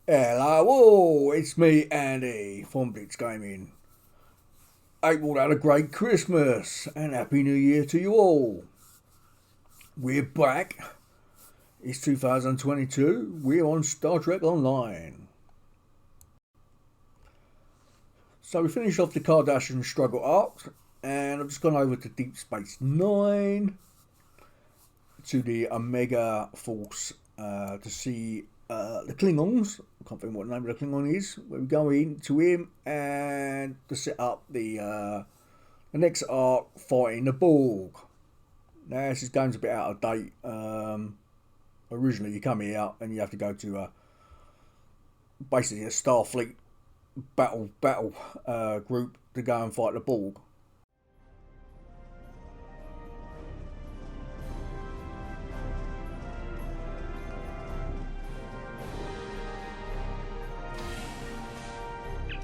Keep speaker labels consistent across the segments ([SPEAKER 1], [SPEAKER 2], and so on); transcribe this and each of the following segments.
[SPEAKER 1] Hello, it's me, Andy from Blitz Gaming. Hope you all had a great Christmas and Happy New Year to you all. We're back. It's 2022. We're on Star Trek Online. So we finished off the Kardashian struggle arc, and I've just gone over to Deep Space Nine to the Omega Force to see the Klingons. I can't think what the name of the Klingon is. We go in to him and to set up the next arc fighting the Borg. Now this game's a bit out of date. Originally you come here out and you have to go to basically a Starfleet battle group to go and fight the Borg.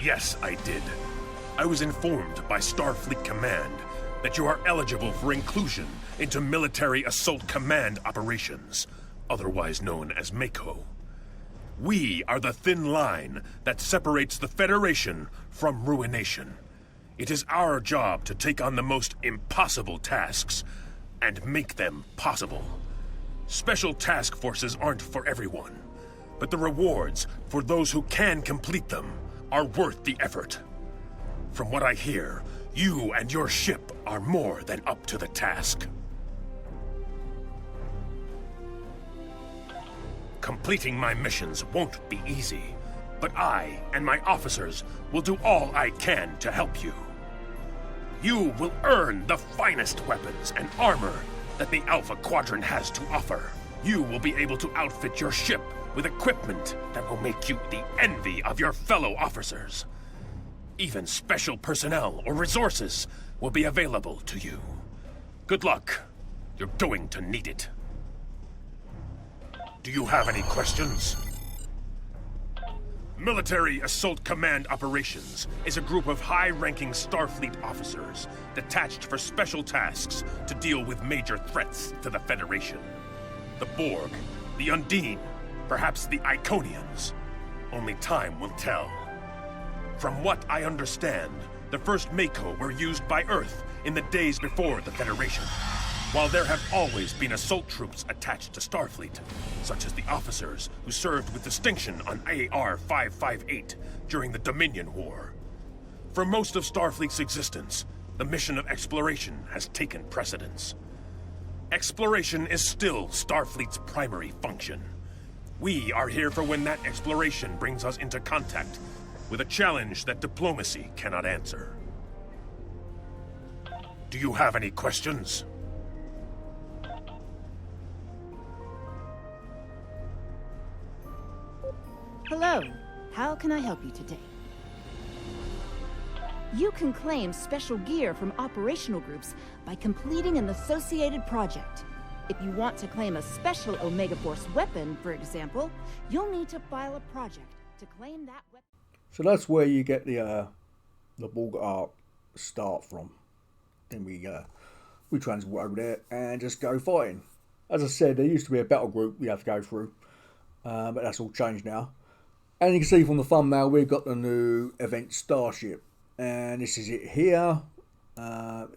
[SPEAKER 2] Yes, I did. I was informed by Starfleet Command that you are eligible for inclusion into Military Assault Command operations, otherwise known as MACO. We are the thin line that separates the Federation from ruination. It is our job to take on the most impossible tasks and make them possible. Special task forces aren't for everyone, but the rewards for those who can complete them are worth the effort. From what I hear, you and your ship are more than up to the task. Completing my missions won't be easy, but I and my officers will do all I can to help you. You will earn the finest weapons and armor that the Alpha Quadrant has to offer. You will be able to outfit your ship with equipment that will make you the envy of your fellow officers. Even special personnel or resources will be available to you. Good luck. You're going to need it. Do you have any questions? Military Assault Command Operations is a group of high-ranking Starfleet officers detached for special tasks to deal with major threats to the Federation. The Borg, the Undine, perhaps the Iconians. Only time will tell. From what I understand, the first MACO were used by Earth in the days before the Federation. While there have always been assault troops attached to Starfleet, such as the officers who served with distinction on AR-558 during the Dominion War. For most of Starfleet's existence, the mission of exploration has taken precedence. Exploration is still Starfleet's primary function. We are here for when that exploration brings us into contact with a challenge that diplomacy cannot answer. Do you have any questions?
[SPEAKER 3] Hello, how can I help you today? You can claim special gear from operational groups by completing an associated project. If you want to claim a special Omega Force weapon, for example, you'll need to file a project to claim that weapon.
[SPEAKER 1] So that's where you get the Borg arc start from. Then we transport over there and just go fighting. As I said, there used to be a battle group we have to go through, but that's all changed now. And you can see from the thumbnail we've got the new event Starship, and this is it here.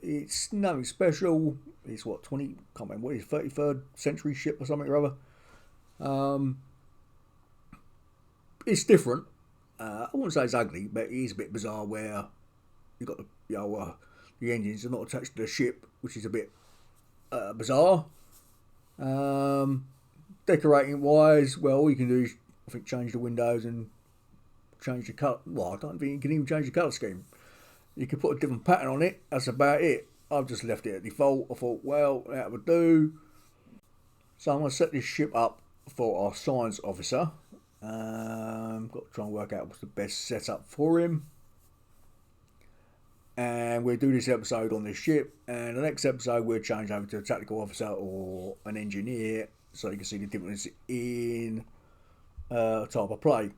[SPEAKER 1] It's nothing special. It's what, 20, can't remember what it is, 33rd century ship or something or other. It's different. I wouldn't say it's ugly, but it is a bit bizarre where you've got the engines are not attached to the ship, which is a bit bizarre. Decorating wise, well, all you can do is, I think, change the windows and change the colour. Well, I don't think you can even change the colour scheme. You can put a different pattern on it. That's about it. I've just left it at default. I thought, well, that would do. So I'm going to set this ship up for our science officer. Got to try and work out what's the best setup for him. And we'll do this episode on this ship. And the next episode we'll change over to a tactical officer or an engineer, so you can see the difference in type of play.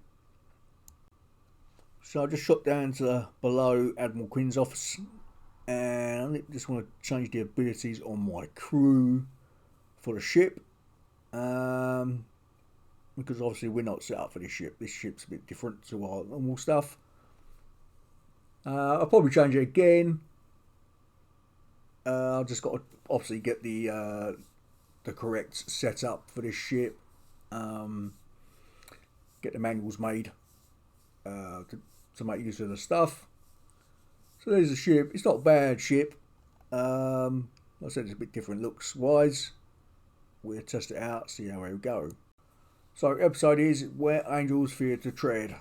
[SPEAKER 1] So I just shot down to below Admiral Quinn's office, and I just want to change the abilities on my crew for the ship. because obviously we're not set up for this ship. This ship's a bit different to our normal stuff. I'll probably change it again. I've just got to obviously get the correct setup for this ship. Get the manuals made to make use of the stuff. So there's the ship. It's not a bad ship. Like I said, it's a bit different looks wise. We'll test it out, see how we go. So episode is Where Angels Fear to Tread.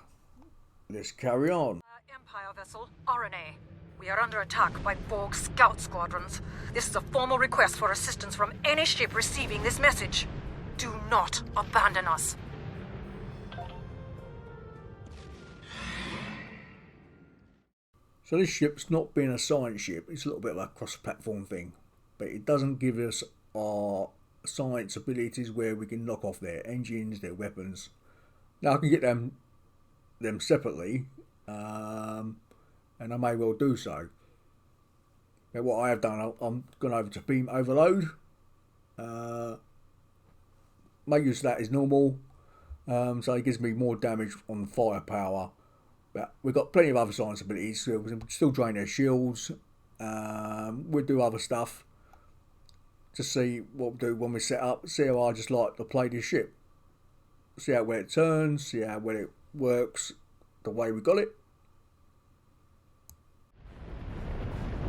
[SPEAKER 1] Let's carry on.
[SPEAKER 4] Empire vessel, RNA. We are under attack by Borg scout squadrons. This is a formal request for assistance from any ship receiving this message. Do not abandon us.
[SPEAKER 1] So this ship's not being a science ship. It's a little bit of a cross-platform thing. But it doesn't give us our science abilities where we can knock off their engines, their weapons. Now I can get them separately. And I may well do so. But what I have done, I'm gone over to beam overload. Make use of that as normal. So it gives me more damage on firepower. But we've got plenty of other science abilities. So we can still drain their shields. We'll do other stuff. To see what we do when we set up. See how I just like to play this ship. See how well it turns. See how well it works. The way we got it.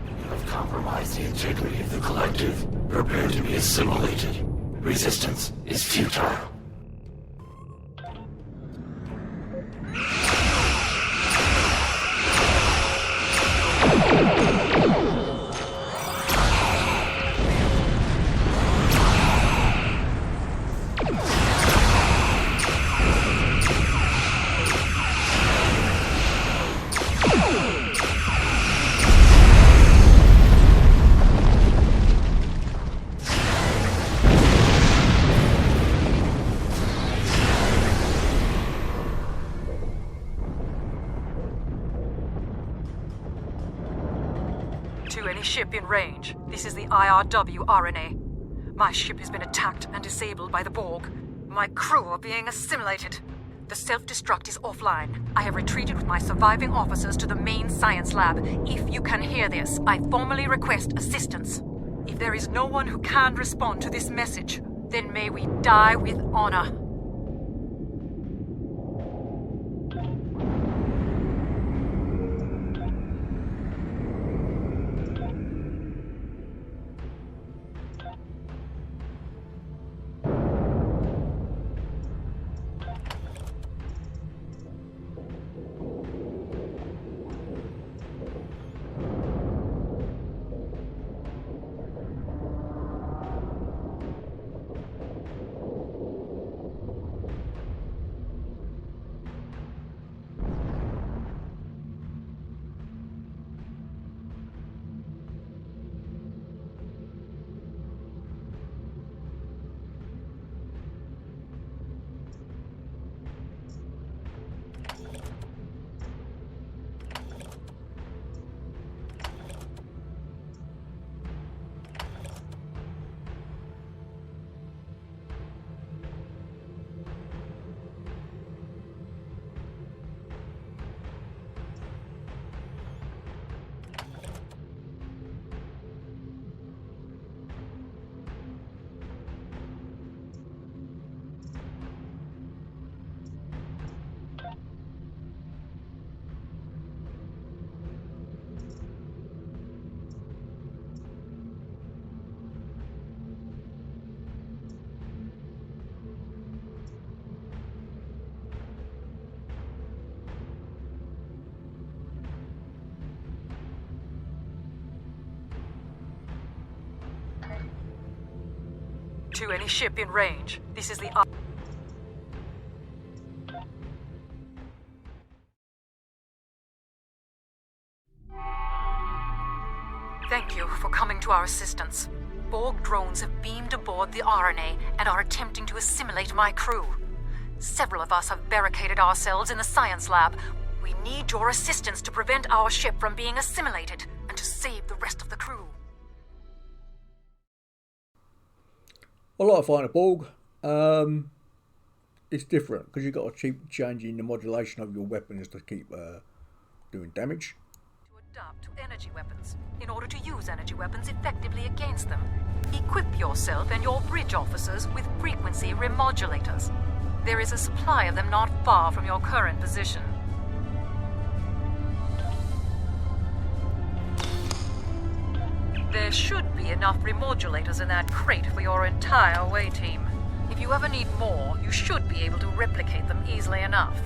[SPEAKER 5] You have compromised the integrity of the collective. Prepare to be assimilated. Resistance is futile.
[SPEAKER 4] To any ship in range, this is the IRW RNA. My ship has been attacked and disabled by the Borg. My crew are being assimilated. The self-destruct is offline. I have retreated with my surviving officers to the main science lab. If you can hear this, I formally request assistance. If there is no one who can respond to this message, then may we die with honor. To any ship in range, this is the... Thank you for coming to our assistance. Borg drones have beamed aboard the RNA and are attempting to assimilate my crew. Several of us have barricaded ourselves in the science lab. We need your assistance to prevent our ship from being assimilated and to save the rest of the crew.
[SPEAKER 1] I like to find a Borg. it's different because you've got to keep changing the modulation of your weapons to keep doing damage.
[SPEAKER 4] To adapt to energy weapons. In order to use energy weapons effectively against them, equip yourself and your bridge officers with frequency remodulators. There is a supply of them not far from your current position. There should be enough remodulators in that crate for your entire away team. If you ever need more, you should be able to replicate them easily enough.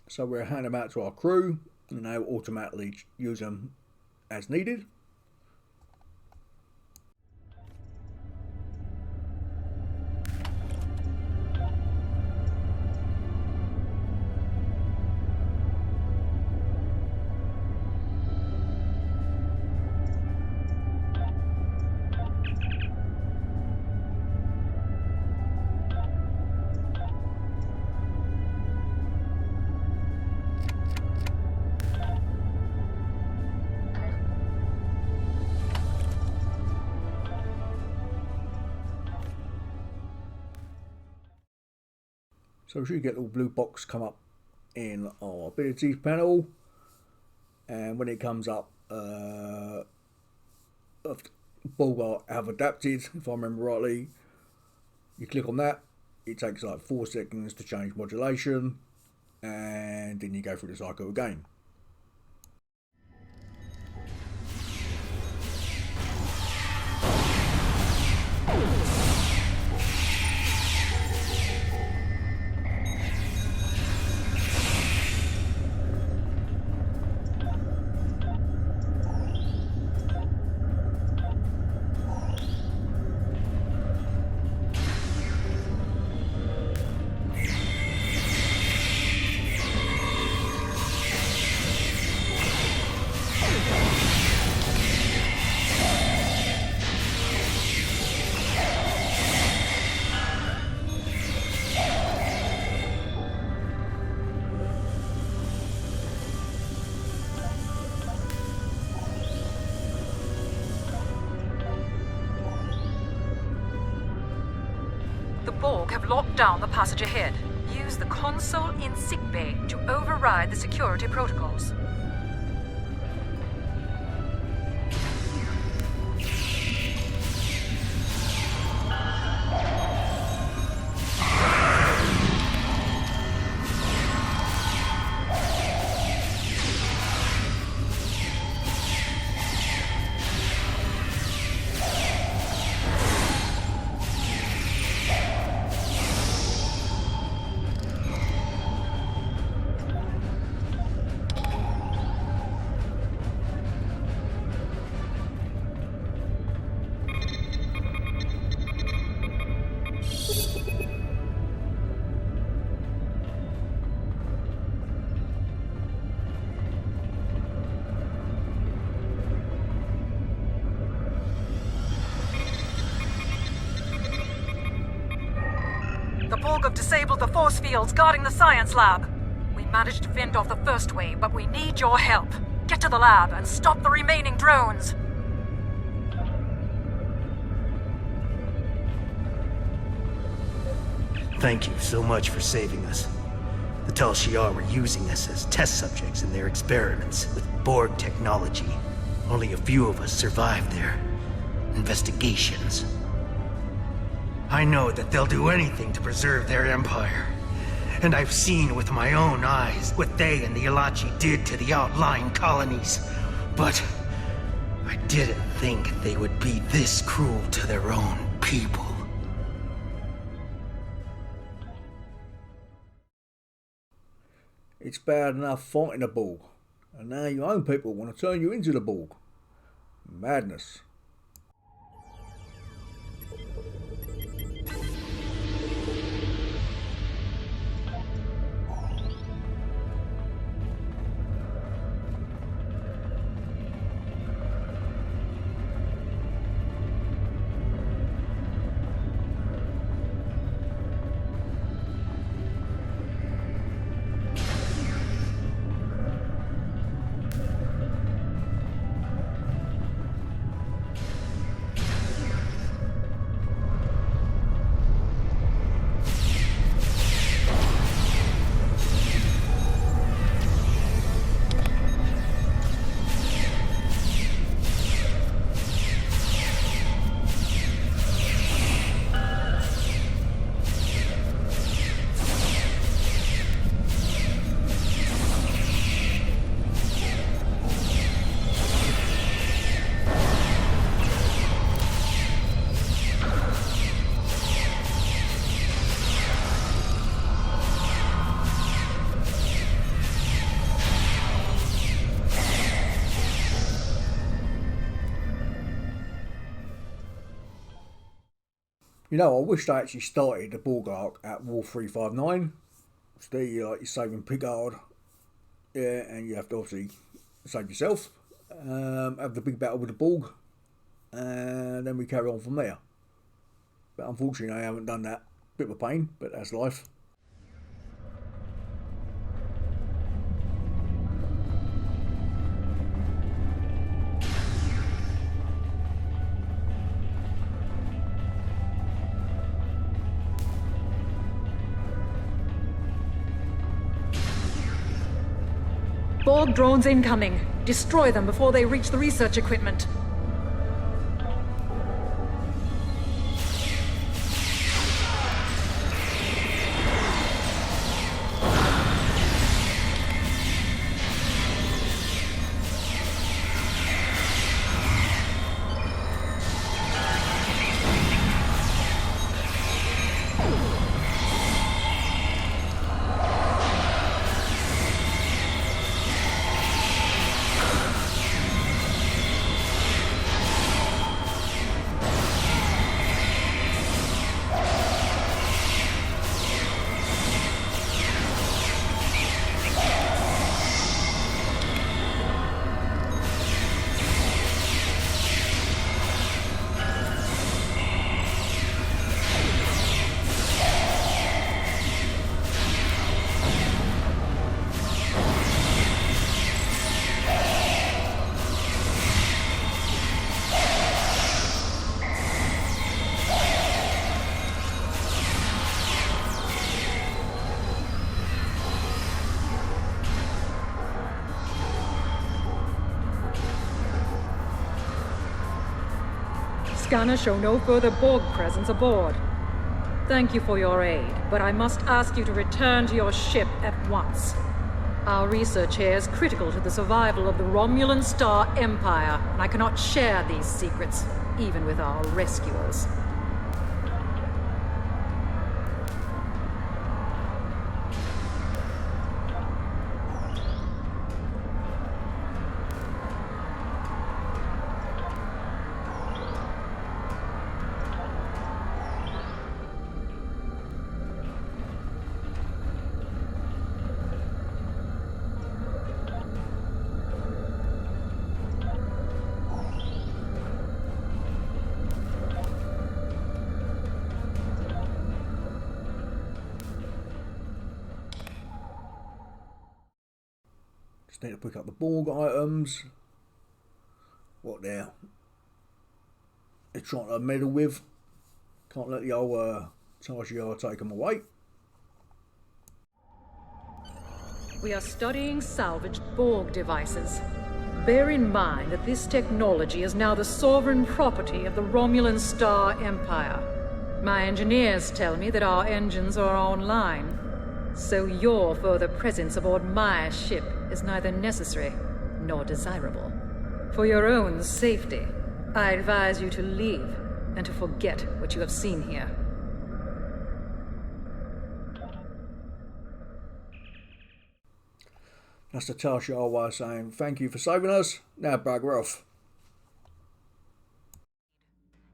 [SPEAKER 1] So we'll hand them out to our crew and they'll automatically use them as needed. So we should get a little blue box come up in our abilities panel, and when it comes up, Borg have adapted, if I remember rightly. You click on that, it takes like 4 seconds to change modulation, and then you go through the cycle again.
[SPEAKER 4] The Borg have locked down the passage ahead. Use the console in sickbay to override the security protocols. Borg have disabled the force fields guarding the science lab. We managed to fend off the first wave, but we need your help. Get to the lab and stop the remaining drones.
[SPEAKER 6] Thank you so much for saving us. The Tal Shiar were using us as test subjects in their experiments with Borg technology. Only a few of us survived their investigations. I know that they'll do anything to preserve their empire. And I've seen with my own eyes what they and the Ilachi did to the outlying colonies. But I didn't think they would be this cruel to their own people.
[SPEAKER 1] It's bad enough fighting the Borg, and now your own people want to turn you into the Borg. Madness. You know, I wish they actually started the Borg arc at War 359. So there you're saving Picard. Yeah, and you have to obviously save yourself. Have the big battle with the Borg. And then we carry on from there. But unfortunately I haven't done that. Bit of a pain, but that's life.
[SPEAKER 4] Borg drones incoming. Destroy them before they reach the research equipment. Scanners show no further Borg presence aboard. Thank you for your aid, but I must ask you to return to your ship at once. Our research here is critical to the survival of the Romulan Star Empire, and I cannot share these secrets, even with our rescuers.
[SPEAKER 1] Need to pick up the Borg items. What now? They're trying to meddle with. Can't let the old Tarsier take them away.
[SPEAKER 4] We are studying salvaged Borg devices. Bear in mind that this technology is now the sovereign property of the Romulan Star Empire. My engineers tell me that our engines are online, so your further presence aboard my ship is neither necessary nor desirable. For your own safety, I advise you to leave and to forget what you have seen here.
[SPEAKER 1] That's the Tarsier way of saying thank you for saving us. Now bugger off.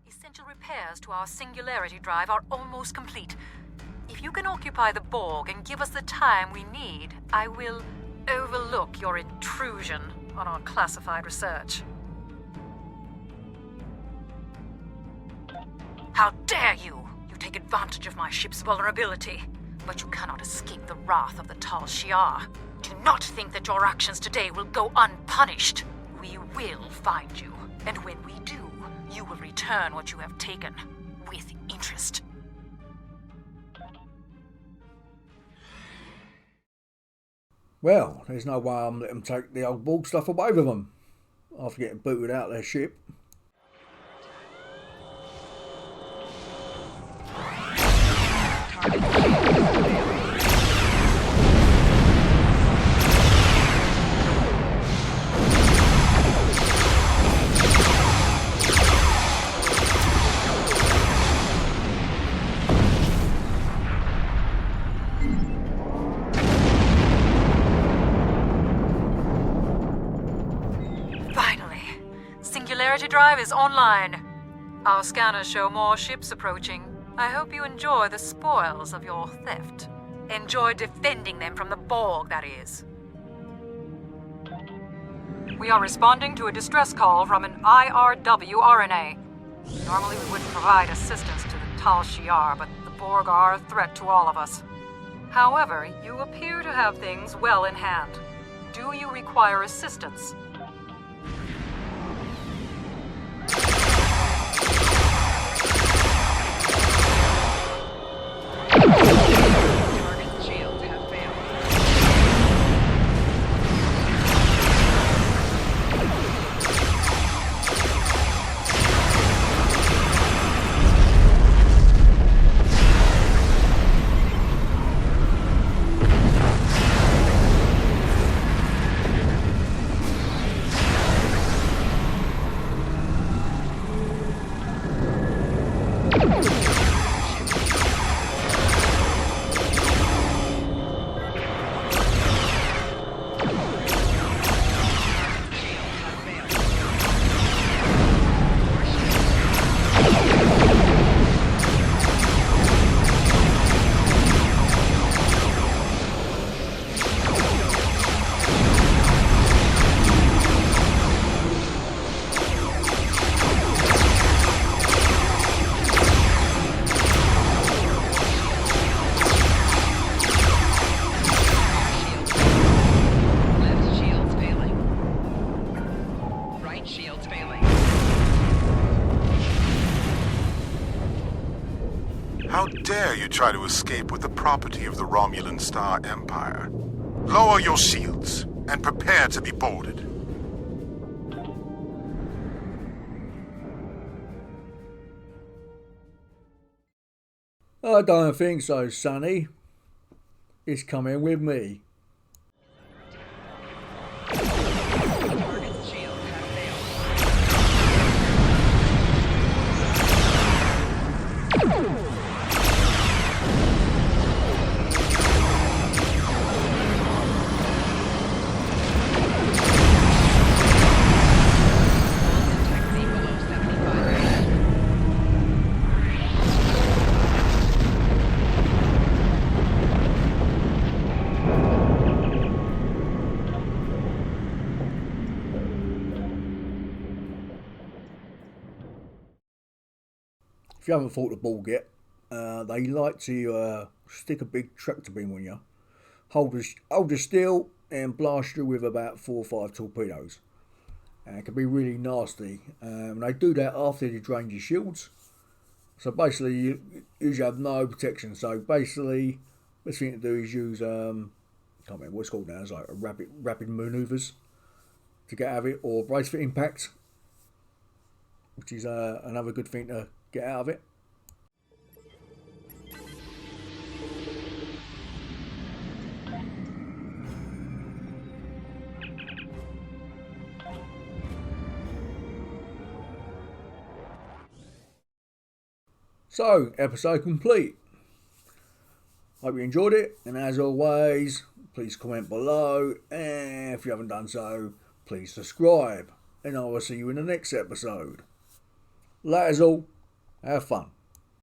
[SPEAKER 4] Essential repairs to our singularity drive are almost complete. If you can occupy the Borg and give us the time we need, I will overlook your intrusion on our classified research. How dare you! You take advantage of my ship's vulnerability, but you cannot escape the wrath of the Tarsier. Do not think that your actions today will go unpunished. We will find you, and when we do, you will return what you have taken, with interest.
[SPEAKER 1] Well, there's no way I'm letting them take the old Borg stuff away with them after getting booted out of their ship.
[SPEAKER 4] Singularity drive is online. Our scanners show more ships approaching. I hope you enjoy the spoils of your theft. Enjoy defending them from the Borg, that is. We are responding to a distress call from an IRW RNA. Normally we wouldn't provide assistance to the Tarsier, but the Borg are a threat to all of us. However, you appear to have things well in hand. Do you require assistance?
[SPEAKER 7] How dare you try to escape with the property of the Romulan Star Empire? Lower your shields and prepare to be boarded.
[SPEAKER 1] I don't think so, Sonny. It's coming with me. If you haven't fought the Borg yet, they like to stick a big tractor beam on you. Hold the still and blast you with about 4 or 5 torpedoes. And it can be really nasty. They do that after they drain your shields. So basically, you usually have no protection. So basically, best thing to do is use can't remember what it's called now. It's like a rapid maneuvers to get out of it, or brace for impact, which is another good thing to get out of it. So, episode complete. Hope you enjoyed it, and as always, please comment below, and if you haven't done so, please subscribe, and I will see you in the next episode. That is all. Have fun.